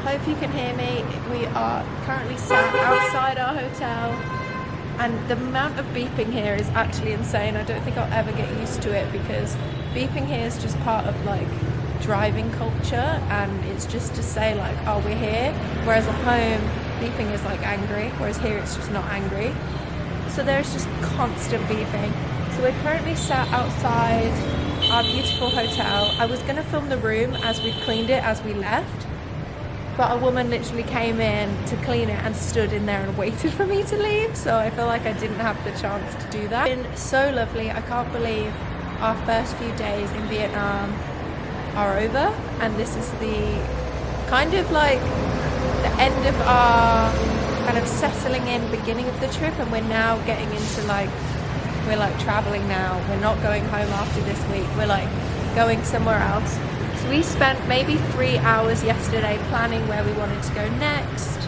Hope you can hear me. We are currently sat outside our hotel, and the amount of beeping here is actually insane. I don't think I'll ever get used to it, because beeping here is just part of like driving culture, and it's just to say like, oh, we're here, whereas at home beeping is like angry, whereas here it's just not angry. So there's just constant beeping. So we're currently sat outside our beautiful hotel. I was going to film the room as we cleaned it as we left, but a woman literally came in to clean it and stood in there and waited for me to leave, so I feel like I didn't have the chance to do that. It's been so lovely. I can't believe our first few days in Vietnam are over, and this is the kind of like the end of our kind of settling in beginning of the trip, and we're now getting into like, we're like traveling now. We're not going home after this week, we're like going somewhere else. So we spent maybe 3 hours yesterday planning where we wanted to go next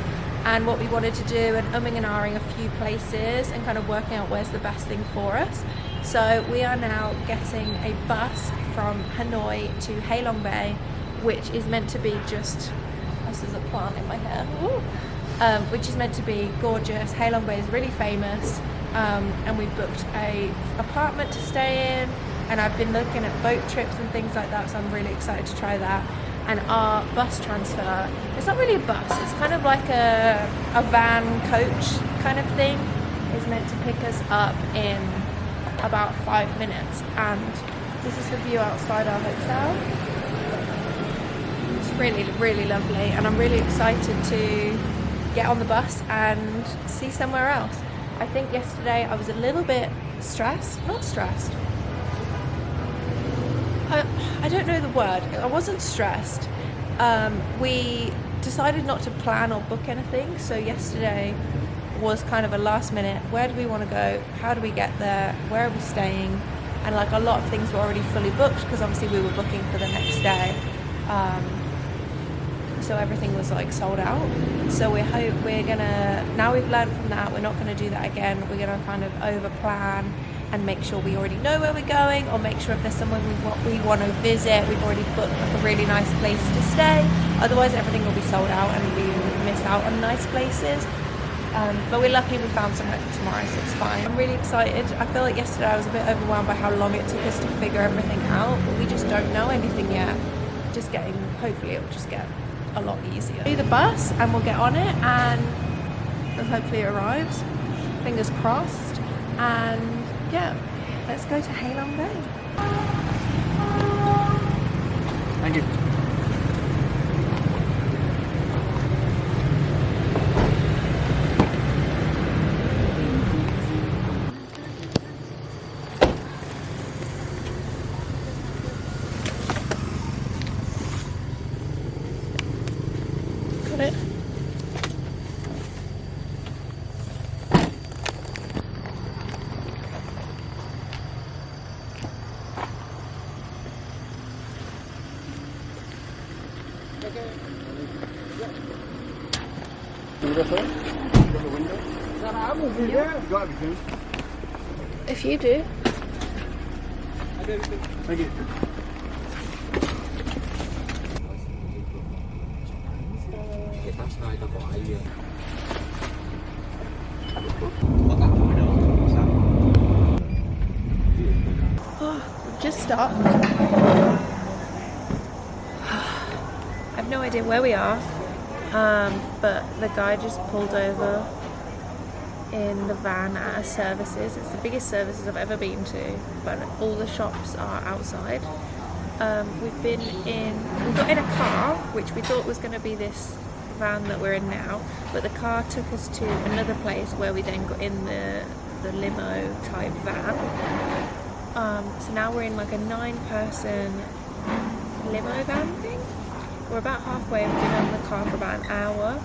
and what we wanted to do, and umming and ahhing a few places and kind of working out where's the best thing for us. So we are now getting a bus from Hanoi to Ha Long Bay, which is meant to be just, this is a plant in my hair, which is meant to be gorgeous. Ha Long Bay is really famous, and we've booked a apartment to stay in, and I've been looking at boat trips and things like that, so I'm really excited to try that. And our bus transfer, it's not really a bus, it's kind of like a van coach kind of thing, is meant to pick us up in about 5 minutes. And this is the view outside our hotel. It's really, really lovely, and I'm really excited to get on the bus and see somewhere else. I think yesterday I was a little bit stressed, not stressed. I don't know the word. I wasn't stressed. We decided not to plan or book anything, so yesterday was kind of a last minute, where do we want to go, how do we get there, where are we staying, and like a lot of things were already fully booked because obviously we were booking for the next day, so everything was like sold out. So we're gonna, now we've learned from that, we're not going to do that again. We're going to kind of over plan and make sure we already know where we're going, or make sure if there's someone we want to visit, we've already booked like a really nice place to stay. Otherwise everything will be sold out and we will miss out on nice places. But we're lucky we found somewhere for tomorrow, so it's fine. I'm really excited. I feel like yesterday I was a bit overwhelmed by how long it took us to figure everything out, but we just don't know anything yet. Hopefully it'll just get a lot easier. Do the bus and we'll get on it, and hopefully it arrives. Fingers crossed. And yeah, let's go to Ha Long Bay. Thank you. Got it. If you do. Thank you. We've just stopped. I have no idea where we are, but the guy just pulled over in the van at a services. It's the biggest services I've ever been to, but all the shops are outside. We've got in a car, which we thought was going to be this van that we're in now, but the car took us to another place where we then got in the limo type van. So now we're in like a 9-person limo van thing. We're about halfway. We've been on the car for about an hour.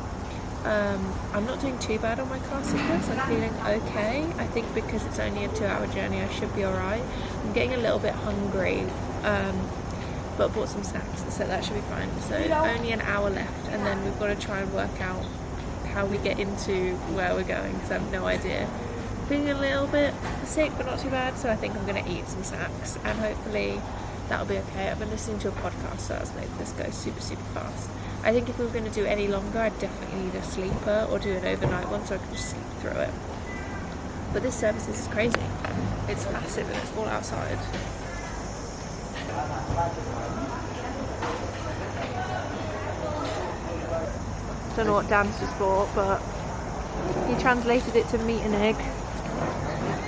I'm not doing too bad on my car sickness. I'm feeling okay. I think because it's only a 2-hour journey, I should be alright. I'm getting a little bit hungry, but bought some snacks, so that should be fine. So only an hour left, and then we've got to try and work out how we get into where we're going, because I have no idea. Feeling a little bit sick, but not too bad, so I think I'm going to eat some snacks and hopefully that'll be okay. I've been listening to a podcast, so that's made this go super, super fast. I think if we were going to do any longer, I'd definitely need a sleeper or do an overnight one so I could just sleep through it. But this service is crazy. It's massive and it's all outside. Don't know what Dan's just bought, but he translated it to meat and egg.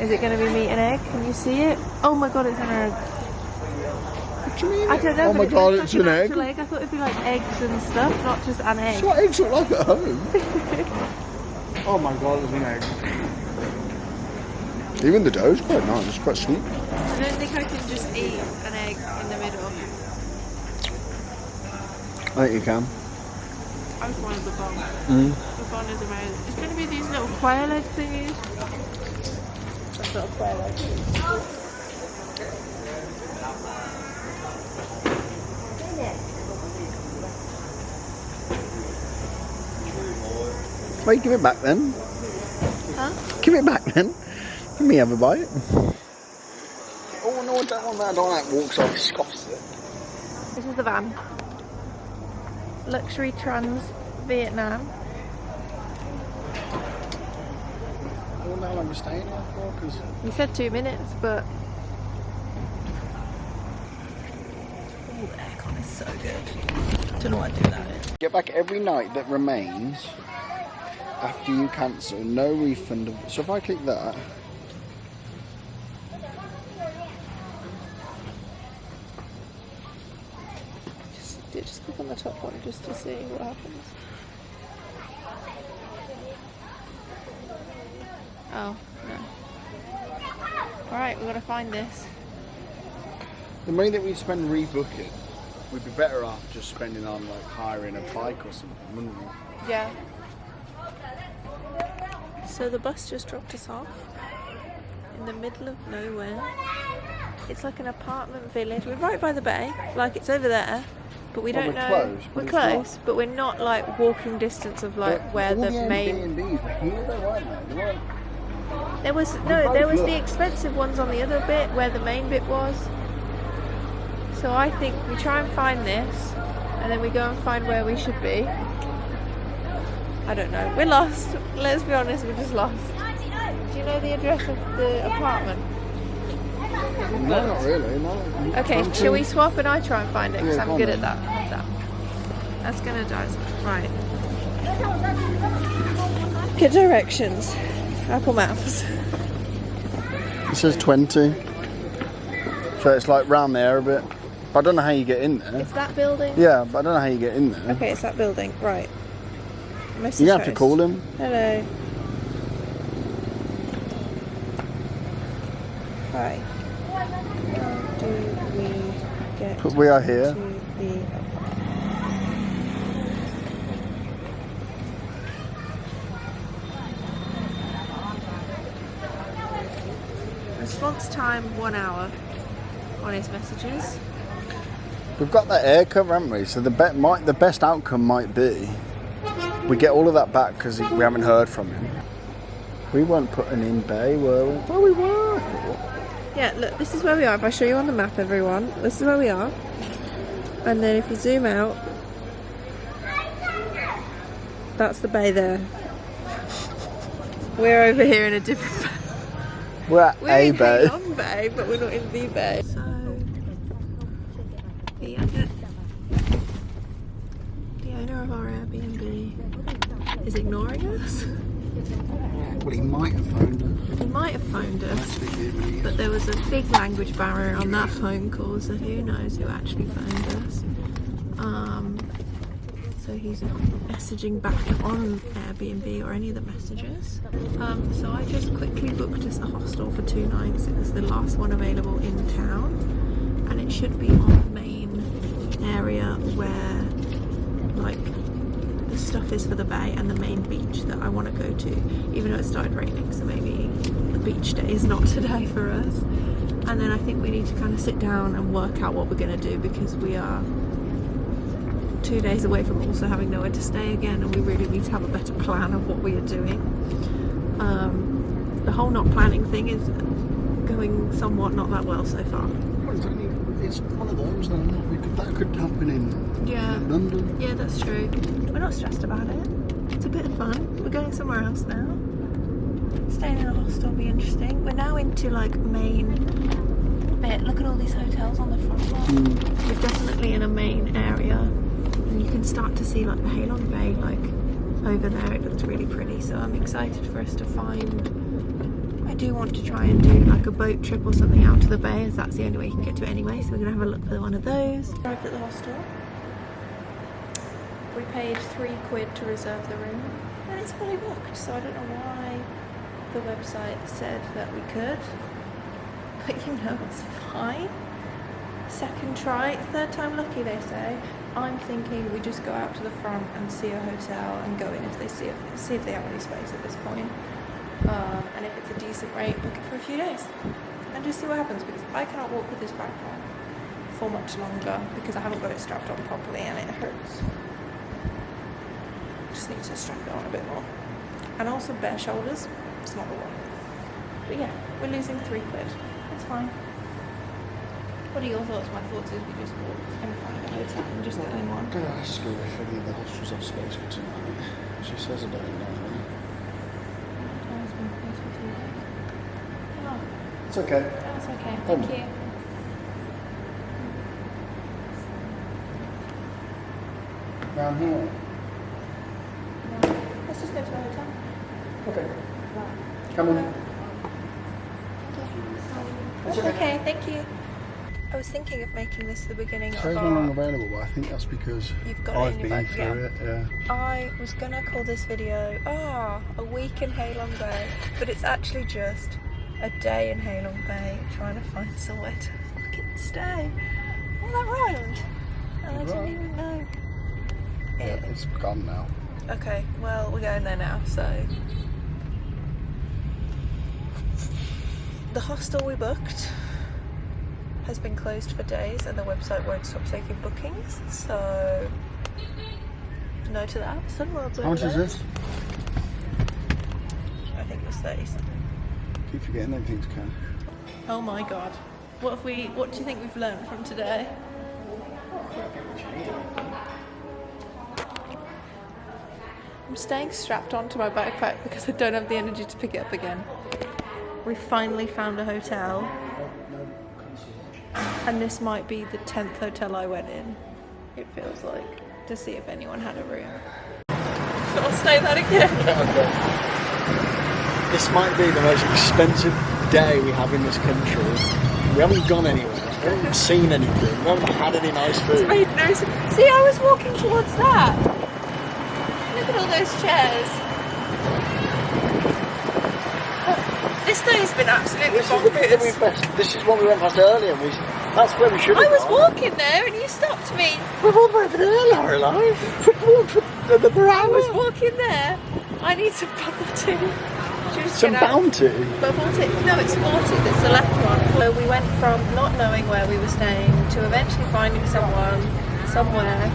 Is it going to be meat and egg? Can you see it? Oh my god, it's an egg. What do you mean? I don't know. Oh my god, it's an egg. I thought it'd be like eggs and stuff, not just an egg. It's what eggs look like at home. Oh my god, it's an egg. Even the dough's quite nice, it's quite sweet. I don't think I can just eat an egg in the middle. I think you can. I just wanted the bun. The bun is amazing. It's going to be these little quail egg thingies. That's little quail egg thingies. Well, you give it back then. Huh? Give it back then. Let me have a bite. Oh no, I don't want that. I don't want that. Walks off, scoffs it. This is the van. Luxury Trans Vietnam. How long am I staying here for? Cause... You said 2 minutes, but... Oh, the aircon is so good. Don't know what I'd do without it. Get back every night that remains after you cancel. No refund. So if I click that... Just click on the top one just to see what happens. Oh, no. Alright, we've got to find this. The money that we spend rebooking, we'd be better off just spending on like hiring a bike or something, wouldn't we? Yeah. So the bus just dropped us off in the middle of nowhere. It's like an apartment village. We're right by the bay, like it's over there. But we don't know. Close, we're close, but we're not like walking distance of like where the main. Airbnbs were here, though, weren't they? They weren't... There was the expensive ones on the other bit where the main bit was. So I think we try and find this, and then we go and find where we should be. I don't know. We're lost. Let's be honest, we're just lost. Do you know the address of the apartment? No, not really. No. Okay, shall we swap and I try and find it because Yeah, I'm go on good then. at that. That's gonna die. Right. Get directions. Apple Maps. It says 20. So it's like round there a bit. But I don't know how you get in there. It's that building? Yeah, but I don't know how you get in there. Okay, it's that building. Right. You have to call him. Hello. Hi. How do we get But we are here. to the response time 1 hour on his messages. We've got that air cover, haven't we? So the best outcome might be we get all of that back because we haven't heard from him. We weren't putting in bay, were we? Well, we were. Yeah, look, this is where we are. If I show you on the map, everyone, this is where we are. And then if you zoom out, that's the bay there. We're over here in a different bay. We're at We're a in bay. Hanoi Bay, but we're not in the bay. So, the owner of our Airbnb is ignoring us. Well, he might have phoned us. He might have phoned us, but there was a big language barrier on that phone call, so who knows who actually phoned us. So he's not messaging back on Airbnb or any of the messages. So I just quickly booked us a hostel for 2 nights. It was the last one available in town, and it should be on the main area where like the stuff is for the bay and the main beach that I want to go to, even though it started raining, so maybe the beach day is not today for us. And then I think we need to kind of sit down and work out what we're going to do, because we are 2 days away from also having nowhere to stay again, and we really need to have a better plan of what we are doing. The whole not planning thing is going somewhat not that well so far. Well, it's only it's one of those though. That could happen in London. Yeah, that's true. We're not stressed about it. It's a bit of fun. We're going somewhere else now. Staying in a hostel will be interesting. We're now into like main bit. Look at all these hotels on the front wall. We're definitely in a main area, and you can start to see like the Halong Bay like over there. It looks really pretty, so I'm excited for us to find. I do want to try and do like a boat trip or something out to the bay, as that's the only way you can get to it anyway, so we're gonna have a look for one of those. Arrived at the hostel. We paid £3 to reserve the room, and it's fully booked, so I don't know why the website said that we could, but you know, it's fine. Second try, third time lucky, they say. I'm thinking we just go out to the front and see a hotel and go in if they see if they have any space at this point. And if it's a decent rate, book it for a few days and just see what happens, because I cannot walk with this backpack for much longer because I haven't got it strapped on properly and it hurts. Just need to strap it on a bit more. And also bare shoulders, it's not the one. But yeah, we're losing £3. It's fine. What are your thoughts? My thoughts is we just walk and find a hotel and just go in one. I'm going to ask her if any of the hostels have space for tonight. She says I don't know. Oh, It's okay. that's okay. Thank you. Down here. Let's just go to the hotel. Okay. Come on. That's okay, thank you. I was thinking of making this the beginning It's very of no our... longer available, but I think that's because You've got it I've in your been bag, through it. Yeah. I was gonna call this video, a week in Halong Bay, but it's actually just a day in Halong Bay trying to find somewhere to fucking stay. All that round, and I didn't even know. Yeah, it's gone now. Okay, well, we're going there now, so... The hostel we booked has been closed for days and the website won't stop taking bookings, so no to that. Sunworld's over How much is there. this? I think it was 30 something. Keep forgetting everything's can. Oh my god. What do you think we've learned from today? I'm staying strapped onto my backpack because I don't have the energy to pick it up again. We finally found a hotel, and this might be the 10th hotel I went in, it feels like, to see if anyone had a room. So I'll say that again. This might be the most expensive day we have in this country. We haven't gone anywhere. We haven't seen anything. We haven't had any nice food. It's made no sense. See, I was walking towards that. Look at all those chairs. This day has been absolutely bonkers. This is what we went past earlier. That's where we should have I was gone. walking there and you stopped me. We've walked over there, Lorelei. We've walked for the I Brown. was walking there. I need some bubble tea. Some bounty. Bubble tea. No, it's 40. It's the left one. So we went from not knowing where we were staying to eventually finding someone somewhere.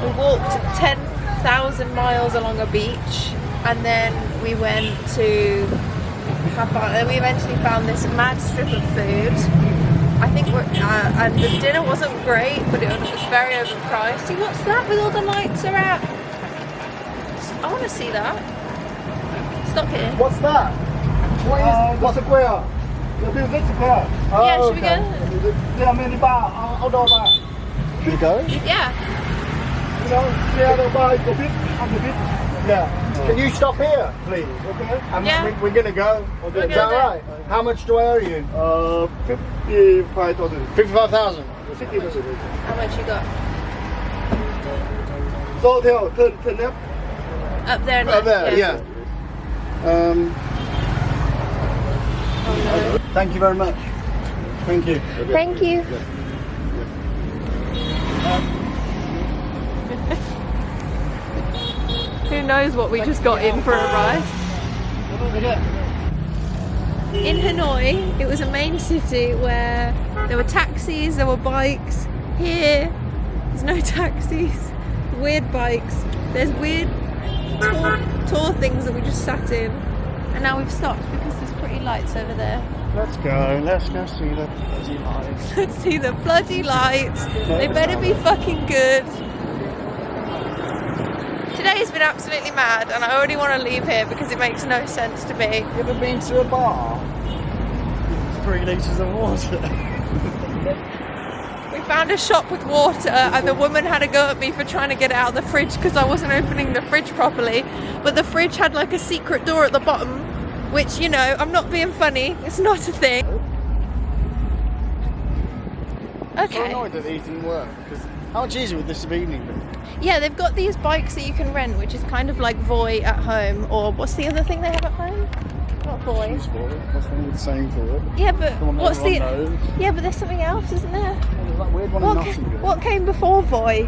We walked 10,000 miles along a beach, and then we went to have fun. And we eventually found this mad strip of food. I think and the dinner wasn't great, but it was very overpriced. See, what's that with all the lights around? I want to see that. Stop here. What's that? What is what's a square? The music square. Yeah, should we go? There are many bar, outdoor bar. Should we go? Yeah. You know, there are bar on the beach. Yeah. Can you stop here, please? Okay. Yeah. We're gonna go. We're Is that gonna- right? How much do I owe you? 55,000. 55,000. 60,000. How much you got? So hotel, turn left. Up there. Up there, yeah. Oh no. Thank you very much. Thank you. Thank you. Who knows what we just got in for a ride? In Hanoi, it was a main city where there were taxis, there were bikes. Here, there's no taxis, weird bikes. There's weird tour things that we just sat in. And now we've stopped because there's pretty lights over there. Let's go see the bloody lights. Let's see the bloody lights. They better be fucking good. Today's been absolutely mad and I already want to leave here because it makes no sense to me. You ever been to a bar? 3 litres of water. We found a shop with water and the woman had a go at me for trying to get it out of the fridge because I wasn't opening the fridge properly. But the fridge had like a secret door at the bottom, which, you know, I'm not being funny. It's not a thing. I'm Okay. so annoyed that these didn't work because how much easier would this have been? Yeah, they've got these bikes that you can rent, which is kind of like Voi at home, or what's the other thing they have at home? Not Voi. Choose for it. That's what we're saying for it. Yeah, but The one what's the? everyone knows. Yeah, but there's something else, isn't there? There's that weird one in Nottingham. What came before Voi?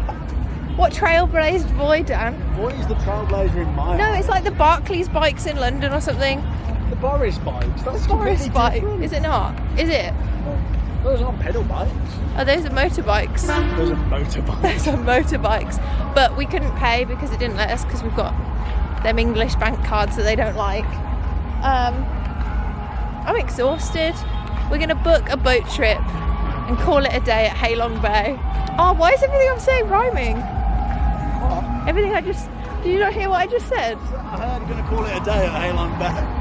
What trailblazed Voi, Dan? What is the trailblazer in my No, eyes? it's like the Barclays bikes in London or something. The Boris bikes. That's Forest completely bike, different. is it not? Is it? Those aren't pedal bikes. Oh, those are motorbikes. Those are motorbikes. Those are motorbikes. But we couldn't pay because it didn't let us because we've got them English bank cards that they don't like. I'm exhausted. We're going to book a boat trip and call it a day at Halong Bay. Oh, why is everything I'm saying rhyming? What? Everything I just... Did you not hear what I just said? I heard you're going to call it a day at Halong Bay.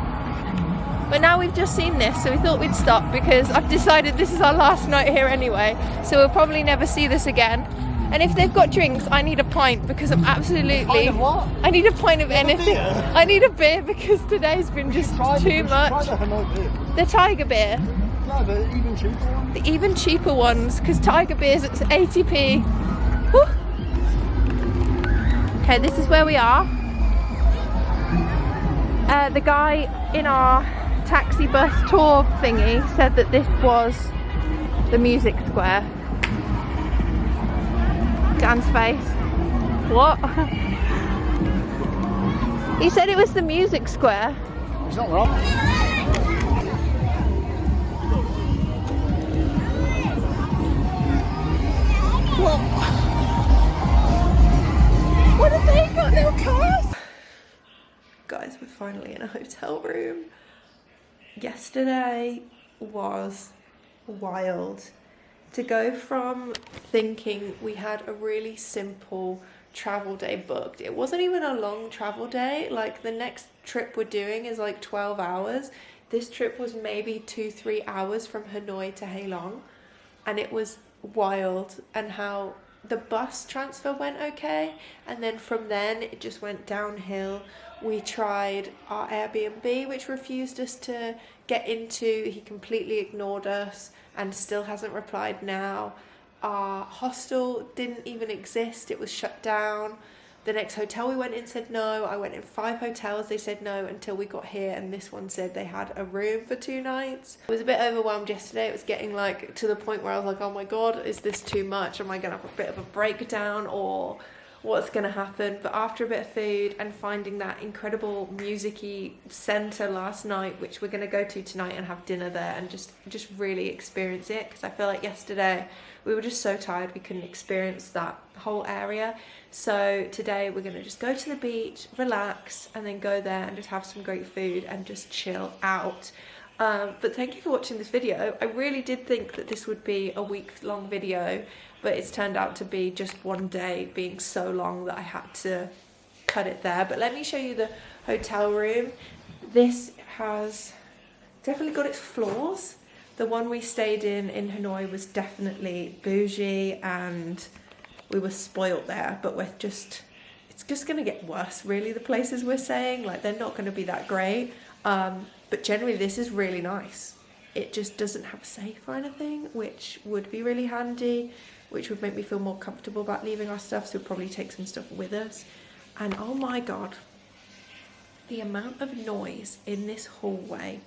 But now we've just seen this, so we thought we'd stop because I've decided this is our last night here anyway, so we'll probably never see this again. And if they've got drinks, I need a pint because I'm absolutely... Pint of what? I need a pint of anything. beer? I need a beer because today's been just too much. Try the Hanoi beer. The Tiger beer. No, the even cheaper one. The even cheaper ones, because Tiger beer's at 80p. Whew. Okay, this is where we are. The guy in our taxi bus tour thingy said that this was the music square. Dan's face. What? He said it was the music square. It's not wrong. What have they got? No cars? Guys, we're finally in a hotel room. Yesterday was wild. To go from thinking we had a really simple travel day booked, it wasn't even a long travel day. Like, the next trip we're doing is like 12 hours. This trip was maybe 2-3 hours from Hanoi to Halong, and it was wild. And how the bus transfer went okay, and then from then it just went downhill. We tried our Airbnb, which refused us to get into. He completely ignored us and still hasn't replied now. Our hostel didn't even exist, it was shut down. The next hotel we went in said no. I went in 5 hotels, they said no until we got here, and this one said they had a room for 2 nights. I was a bit overwhelmed yesterday. It was getting like to the point where I was like, oh my god, is this too much? Am I gonna have a bit of a breakdown, or what's gonna happen? But after a bit of food and finding that incredible music-y centre last night, which we're gonna go to tonight and have dinner there and just really experience it, because I feel like yesterday we were just so tired we couldn't experience that whole area. So today we're gonna just go to the beach, relax, and then go there and just have some great food and just chill out. But thank you for watching this video. I really did think that this would be a week-long video, but it's turned out to be just one day being so long that I had to cut it there. But let me show you the hotel room. This has definitely got its flaws. The one we stayed in Hanoi was definitely bougie and we were spoiled there, but it's just gonna get worse really, the places we're staying. Like, they're not gonna be that great. But generally this is really nice. It just doesn't have a safe or anything, which would be really handy, which would make me feel more comfortable about leaving our stuff, so we'll probably take some stuff with us. And oh my god, the amount of noise in this hallway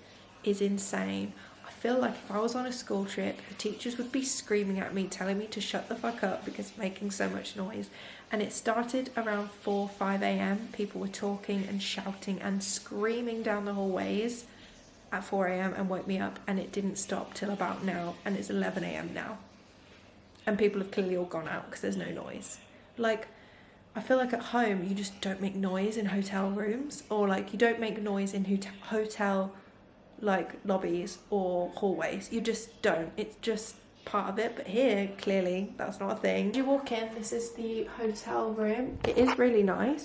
is insane. I feel like if I was on a school trip, the teachers would be screaming at me, telling me to shut the fuck up because it's making so much noise. And it started around 4-5 a.m. People were talking and shouting and screaming down the hallways at 4 a.m. and woke me up, and it didn't stop till about now, and it's 11 a.m. now. And people have clearly all gone out because there's no noise. Like, I feel like at home you just don't make noise in hotel rooms, or like you don't make noise in hotel like lobbies or hallways. You just don't. It's just part of it. But here, clearly, that's not a thing. As you walk in, this is the hotel room. It is really nice.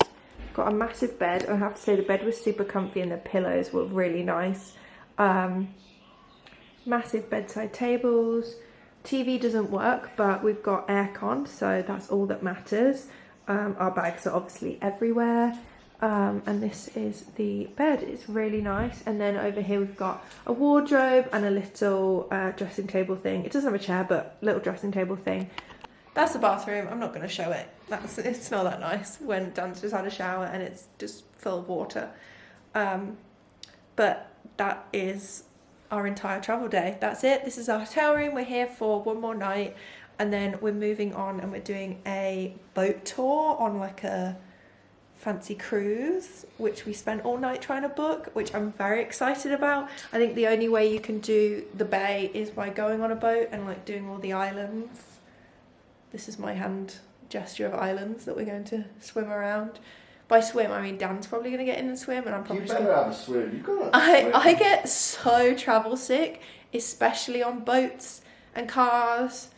Got a massive bed. I have to say the bed was super comfy and the pillows were really nice. Massive bedside tables. TV doesn't work, but we've got aircon, so that's all that matters. Our bags are obviously everywhere. And this is the bed. It's really nice. And then over here we've got a wardrobe and a little dressing table thing. It doesn't have a chair, but little dressing table thing. That's the bathroom. I'm not going to show it. It's not that nice when Dan's just had a shower and it's just full of water. But that is our entire travel day. That's it. This is our hotel room. We're here for one more night and then we're moving on and we're doing a boat tour on like a fancy cruise, which we spent all night trying to book, which I'm very excited about. I think the only way you can do the bay is by going on a boat and like doing all the islands. This is my hand gesture of islands that we're going to swim around. By swim, I mean Dan's probably going to get in and swim, and I'm probably You better have a swim. You've got to swim. I get so travel sick, especially on boats and cars,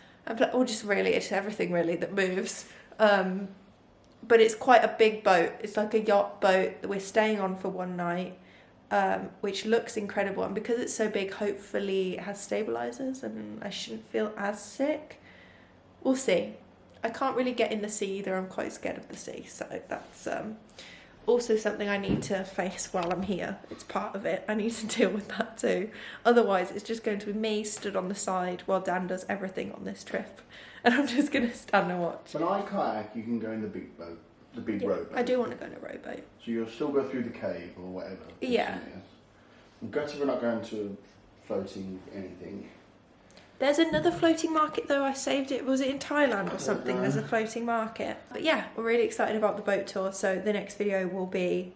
or just really, it's everything really that moves. But it's quite a big boat. It's like a yacht boat that we're staying on for one night, which looks incredible. And because it's so big, hopefully it has stabilizers and I shouldn't feel as sick. We'll see. I can't really get in the sea either. I'm quite scared of the sea. So that's also something I need to face while I'm here. It's part of it. I need to deal with that too. Otherwise, it's just going to be me stood on the side while Dan does everything on this trip. And I'm just going to stand and watch. When I kayak, you can go in the big boat, the big rowboat. I do want to go in a rowboat. So you'll still go through the cave or whatever. Yeah. I'm gutted we're not going to floating anything. There's another floating market though. I saved it. Was it in Thailand or something? There's a floating market. But yeah, we're really excited about the boat tour. So the next video will be,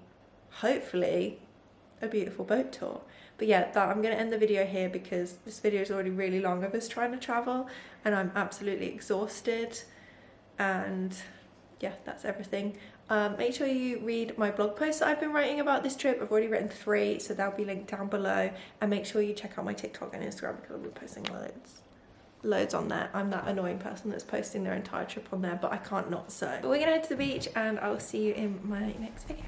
hopefully, a beautiful boat tour. But yeah, I'm going to end the video here because this video is already really long of us trying to travel and I'm absolutely exhausted. And yeah, that's everything. Make sure you read my blog posts that I've been writing about this trip. I've already written 3, so they'll be linked down below. And make sure you check out my TikTok and Instagram because I'll be posting loads on there. I'm that annoying person that's posting their entire trip on there, but I can't not so. But we're going to head to the beach and I will see you in my next video.